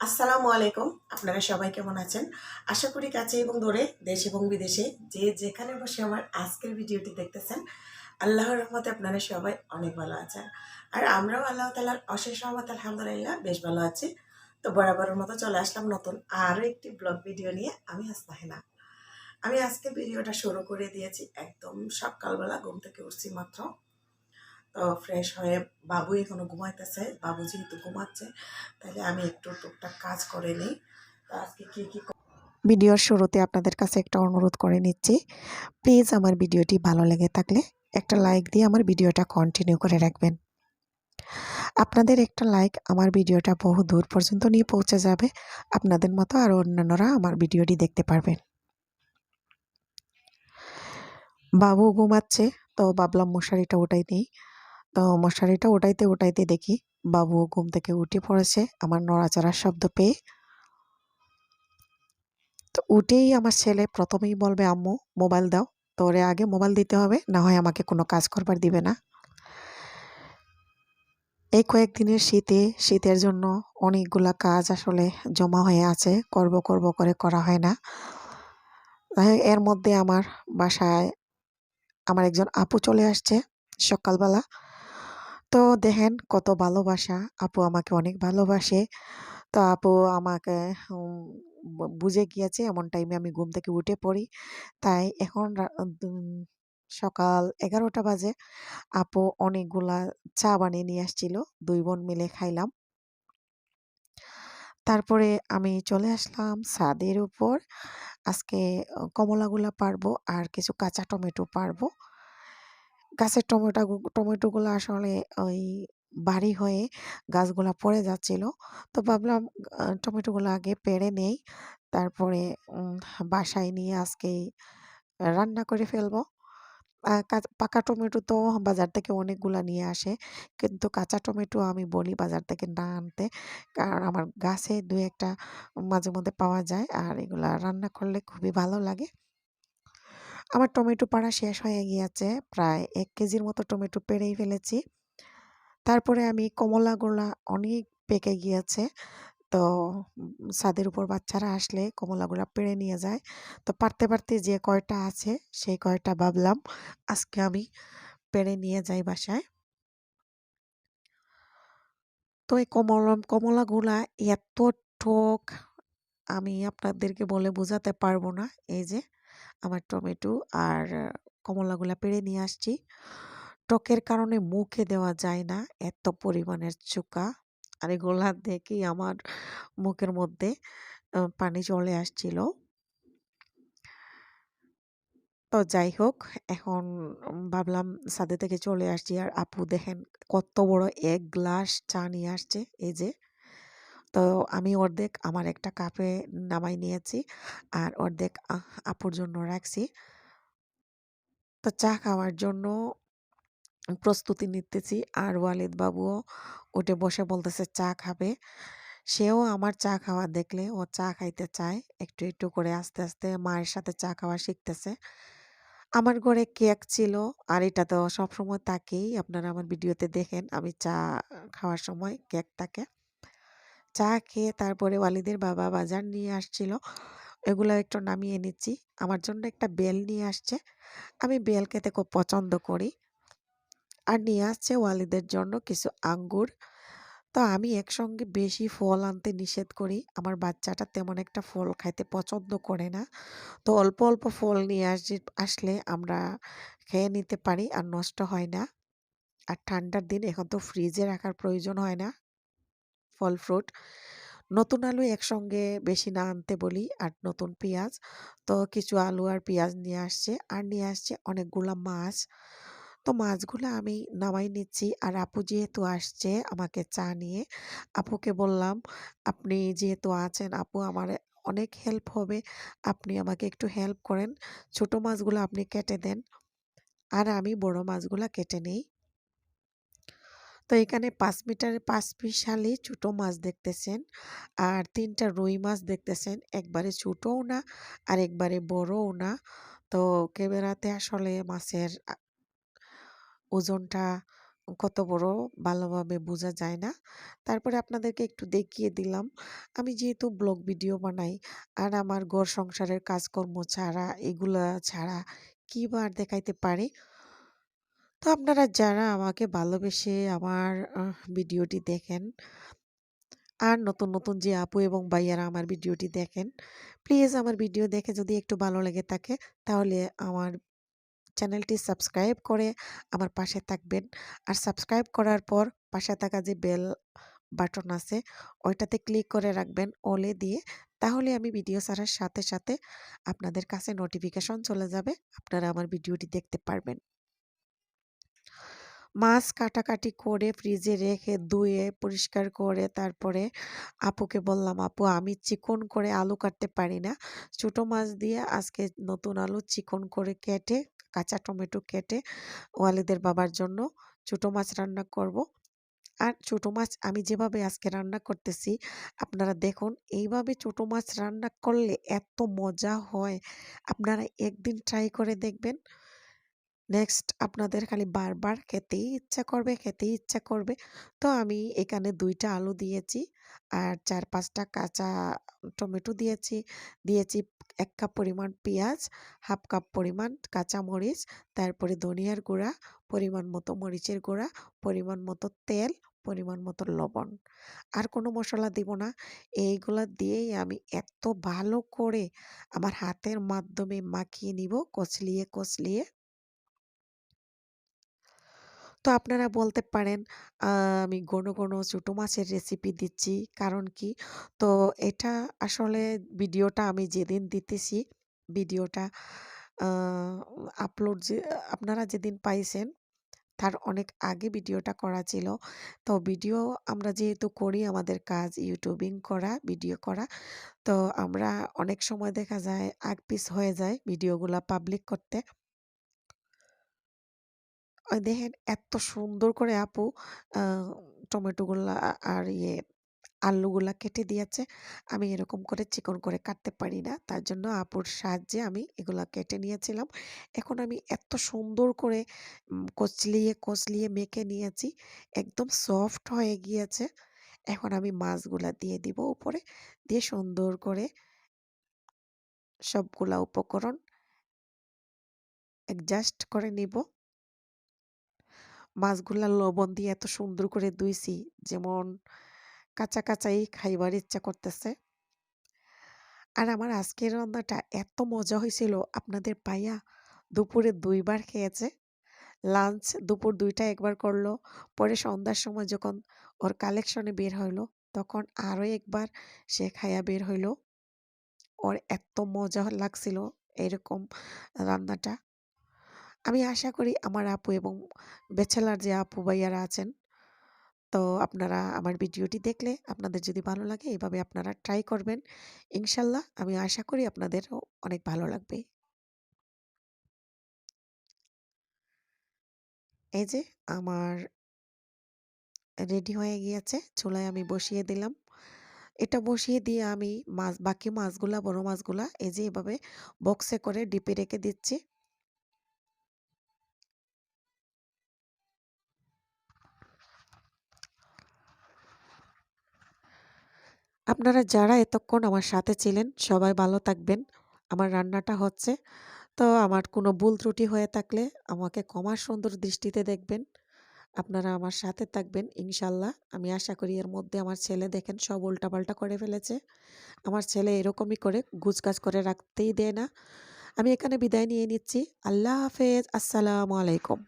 আসসালামু আলাইকুম। আপনারা সবাই কেমন আছেন? আশা করি কাছে এবং দূরে, দেশ এবং বিদেশে যে যেখানে বসে আমার আজকের ভিডিওটি দেখতেছেন, আল্লাহর রহমতে আপনারা সবাই অনেক ভালো আছেন। আর আমরাও আল্লাহ তাআলার অশেষ রহমতে আলহামদুলিল্লাহ বেশ ভালো আছি। তো বরাবরের মতো চলে আসলাম নতুন আরও একটি ব্লগ ভিডিও নিয়ে। আমি হাসনাহিনা। আমি আজকে ভিডিওটা শুরু করে দিয়েছি একদম সকালবেলা, ঘুম থেকে উঠছি মাত্র। তো ফ্রেশ হয়ে বাবু এখনো ঘুমাইতেছে। বাবু যেহেতু ঘুমাচ্ছে, তাহলে আমি একটু টুকটাক কাজ করে নিই। তো আজকে কি ভিডিওর শুরুতে আপনাদের কাছে একটা অনুরোধ করে নিচ্ছি, প্লিজ আমার ভিডিওটি ভালো লেগে থাকলে একটা লাইক দিয়ে আমার ভিডিওটা কন্টিনিউ করে রাখবেন। আপনাদের একটা লাইক আমার ভিডিওটা বহু দূর পর্যন্ত নিয়ে পৌঁছে যাবে। আপনাদের মতো আরও অন্যান্যরা আমার ভিডিওটি দেখতে পারবেন। বাবু ঘুমাচ্ছে, তো ভাবলাম মশারিটা উঠাই দিই। তো মশারিটা উঠাইতে উঠাইতে দেখি বাবু ঘুম থেকে উঠে পড়েছে আমার নড়াচড়ার শব্দ পেয়ে। তো উঠেই আমার ছেলে প্রথমেই বলবে, আম্মু মোবাইল দাও। তো ওরে আগে মোবাইল দিতে হবে, না হয় আমাকে কোনো কাজ করবার দিবে না। এই কয়েকদিনের শীতের জন্য অনেকগুলা কাজ আসলে জমা হয়ে আছে, করব করব করে করা হয় না। এর মধ্যে আমার বাসায় আমার একজন আপু চলে আসছে সকালবেলা। তো দেখেন কত ভালোবাসা, আপু আমাকে অনেক ভালোবাসে। তো আপু আমাকে বুঝে গিয়েছে এমন টাইমে আমি ঘুম থেকে উঠে পড়ি। তাই এখন সকাল ১১টা বাজে। আপু অনেকগুলা চা বানিয়ে নিয়ে আসছিল। ২ বোন মিলে খাইলাম। তারপরে আমি চলে আসলাম ছাদের উপর। আজকে কমলাগুলা পাড়বো আর কিছু কাঁচা টমেটো পাড়বো। গাছের টমেটোগুলো আসলে ওই ভারী হয়ে গাছগুলা পড়ে যাচ্ছিল। তো ভাবলাম টমেটোগুলো আগে পেড়ে নেই। তারপরে উম বাসায় নিয়ে আজকেই রান্না করে ফেলবো। পাকা টমেটো তো বাজার থেকে অনেকগুলা নিয়ে আসে। কিন্তু কাঁচা টমেটো আমি বলি বাজার থেকে না আনতে। কারণ আমার গাছে ২-১ টা মাঝে মধ্যে পাওয়া যায়। আর এগুলা রান্না করলে খুবই ভালো লাগে। আমার টমেটো পাড়া শেষ হয়ে গিয়েছে। প্রায় ১ কেজির মতো টমেটো পেড়েই ফেলেছি। তারপরে আমি কমলাগুলা অনেক পেকে গিয়েছে। তো ছাদের উপর বাচ্চারা আসলে কমলাগুলা পেড়ে নিয়ে যায়। তো পাড়তে, পাড়তে যে কয়টা আছে সেই কয়টা ভাবলাম আজকে আমি পেড়ে নিয়ে যাই বাসায়। তো এই কমলাগুলা এত টক, আমি আপনাদেরকে বলে বোঝাতে পারবো না। এই যে আমার টমেটো আর কমলাগুলা পেড়ে নিয়ে আসছি। টকের কারণে মুখে দেওয়া যায় না, এত পরিমাণের চোকা। আর এগুলা দেখেই আমার মুখের মধ্যে পানি চলে আসছিল। তো যাই হোক, এখন ভাবলাম ছাদে থেকে চলে আসছি আর আপু দেখেন কত বড় ১ গ্লাস চা নিয়ে আসছে এই যে। তো আমি অর্ধেক আমার একটা কাপে নামাই নিয়েছি আর অর্ধেক আপুর জন্য রাখছি। তো চা খাওয়ার জন্য প্রস্তুতি নিতেছি আর ওয়ালিদ বাবুও উঠে বসে বলতেছে চা খাবে। সেও আমার চা খাওয়া দেখলে ও চা খাইতে চায়। একটু, একটু করে আস্তে, আস্তে মায়ের সাথে চা খাওয়া শিখতেছে। আমার ঘরে কেক ছিল আর এটা তো সবসময় থাকেই। আপনারা আমার ভিডিওতে দেখেন আমি চা খাওয়ার সময় কেক থাকে। চা খেয়ে তারপরে ওয়ালিদের বাবা বাজার নিয়ে আসছিল। এগুলো একটু নামিয়ে নিচ্ছি। আমার জন্য একটা বেল নিয়ে আসছে। আমি বেল খেতে খুব পছন্দ করি। আর নিয়ে আসছে ওয়ালিদের জন্য কিছু আঙ্গুর। তো আমি একসঙ্গে বেশি ফল আনতে নিষেধ করি। আমার বাচ্চাটা তেমন একটা ফল খাইতে পছন্দ করে না। তো অল্প, অল্প ফল নিয়ে আসলে আমরা খেয়ে নিতে পারি আর নষ্ট হয় না। আর ঠান্ডার দিন এখন তো ফ্রিজে রাখার প্রয়োজন হয় না ফল-ফ্রুট। নতুন আলু একসঙ্গে বেশি না আনতে বলি আর নতুন পেঁয়াজ। তো কিছু আলু আর পেঁয়াজ নিয়ে আসছে আর নিয়ে আসছে অনেকগুলা মাছ। তো মাছগুলা আমি নামাই নিচ্ছি আর আপু যেহেতু আসছে আমাকে চা নিয়ে, আপুকে বললাম, "আপনি যেহেতু আছেন আপু আমার অনেক হেল্প হবে। আপনি আমাকে একটু হেল্প করেন। ছোট মাছগুলো আপনি কেটে দেন। আর আমি বড় মাছগুলা কেটে নেই।" তো এখানে ৫ মিশালি ছোট মাছ দেখতেছেন আর ৩ টা রুই মাছ দেখতেছেন। একবারে ছোটও না আর একবারে বড়ও না। তো ক্যামেরাতে আসলে মাছের ওজনটা কত বড় ভালোভাবে বোঝা যায় না। তারপরে আপনাদেরকে একটু দেখিয়ে দিলাম। আমি যেহেতু ব্লগ ভিডিও বানাই আর আমার ঘর সংসারের কাজকর্ম ছাড়া এগুলা ছাড়া কি বা আর দেখাইতে পারি? তো আপনারা যারা আমাকে ভালোবেসে আমার ভিডিওটি দেখেন আর নতুন যে আপু এবং ভাইয়ারা আমার ভিডিওটি দেখেন, প্লিজ আমার ভিডিও দেখে যদি একটু ভালো লেগে থাকে তাহলে আমার চ্যানেলটি সাবস্ক্রাইব করে আমার পাশে থাকবেন। আর সাবস্ক্রাইব করার পর পাশে থাকা যে বেল বাটন আছে ওইটাতে ক্লিক করে রাখবেন অলে দিয়ে। তাহলে আমি ভিডিও ছাড়ার সাথে আপনাদের কাছে নোটিফিকেশন চলে যাবে। আপনারা আমার ভিডিওটি দেখতে পারবেন। মাছ কাটাকাটি করে ফ্রিজে রেখে ধুয়ে পরিষ্কার করে তারপরে আপুকে বললাম, "আপু আমি চিকন করে আলু কাটতে পারি না। ছোট মাছ দিয়ে আজকে নতুন আলু চিকন করে কেটে কাঁচা টমেটো কেটে ওয়ালিদের বাবার জন্য ছোট মাছ রান্না করব।" আর ছোট মাছ আমি যেভাবে আজকে রান্না করতেছি আপনারা দেখুন এইভাবে ছোট মাছ রান্না করলে এত মজা হয়। আপনারা একদিন ট্রাই করে দেখবেন। নেক্সট আপনাদের খালি বারবার খেতেই ইচ্ছা করবে। তো আমি এখানে ২ টা আলু দিয়েছি আর ৪-৫ টা কাঁচা টমেটো দিয়েছি ১ কাপ পরিমাণ পেঁয়াজ, ১/২ কাপ পরিমাণ কাঁচামরিচ, তারপরে ধনিয়ার গুঁড়া, পরিমাণ মতো মরিচের গুঁড়া, পরিমাণ মতো তেল, পরিমাণ মতো লবণ। আর কোনো মসলা দিব না। এইগুলা দিয়েই আমি এত ভালো করে আমার হাতের মাধ্যমে মাখিয়ে নিব কচলিয়ে। তো আপনারা বলতে পারেন আমি ঘন ছোট মাছের রেসিপি দিচ্ছি। কারণ কি? তো এটা আসলে ভিডিওটা আমি যেদিন দিতেছি, ভিডিওটা আ আপলোড যে আপনারা যেদিন পাইছেন তার অনেক আগে ভিডিওটা করা ছিল। তো ভিডিও আমরা যেহেতু করি আমাদের কাজ ইউটিউবিং করা, ভিডিও করা। তো আমরা অনেক সময় দেখা যায় আগ-পিছ হয়ে যায় ভিডিওগুলা পাবলিক করতে। ওই দেখেন এত সুন্দর করে আপু আ টমেটোগুলা আর আলুগুলা কেটে দিয়েছে। আমি এরকম করে চিকন করে কাটতে পারি না। তার জন্য আপুর সাহায্যে আমি এগুলা কেটে নিয়েছিলাম। এখন আমি এত সুন্দর করে কচলিয়ে মেখে নিয়েছি। একদম সফট হয়ে গিয়েছে। এখন আমি মাছগুলা দিয়ে দিব উপরে। দিয়ে সুন্দর করে সবগুলা উপকরণ অ্যাডজাস্ট করে নিব। মাছগুলা লবণ দিয়ে এত সুন্দর করে ধুইছি যেমন কাঁচাই খাইবার ইচ্ছা করতেছে। আর আমার আজকের রান্নাটা এত মজা হয়েছিল আপনাদের পাইয়া দুপুরে ২ বার খেয়েছে। লাঞ্চ দুপুর ২ টা একবার করলো। পরে সন্ধ্যার সময় যখন ওর কালেকশনে বের হইলো তখন আরো একবার সে খাইয়া বের হইলো। ওর এত মজা লাগছিল এরকম রান্নাটা। আমি আশা করি আমার আপু এবং ব্যাচেলর যে আপু ভাইয়ারা আছেন তো আপনারা আমার ভিডিওটি দেখলে আপনাদের যদি ভালো লাগে এভাবে আপনারা ট্রাই করবেন। ইনশাল্লাহ আমি আশা করি আপনাদেরও অনেক ভালো লাগবে। এই যে আমার রেডি হয়ে গিয়েছে। চুলায় আমি বসিয়ে দিলাম। এটা বসিয়ে দিয়ে আমি বাকি মাছগুলা বড় মাছগুলা এই যে এভাবে বক্সে করে ডিপে রেখে দিচ্ছি। আপনারা যারা এতক্ষণ আমার সাথে ছিলেন সবাই ভালো থাকবেন। আমার রান্নাটা হচ্ছে। তো আমার কোনো ভুল ত্রুটি হয়ে থাকলে আমাকে ক্ষমার সুন্দর দৃষ্টিতে দেখবেন। আপনারা আমার সাথে থাকবেন ইনশাল্লাহ। আমি আশা করি এর মধ্যে আমার ছেলে দেখেন সব উল্টাপাল্টা করে ফেলেছে। আমার ছেলে এরকমই করে গুছগাছ করে রাখতেই দেয় না। আমি এখানে বিদায় নিয়ে নিচ্ছি। আল্লাহ হাফেজ। আসসালামু আলাইকুম।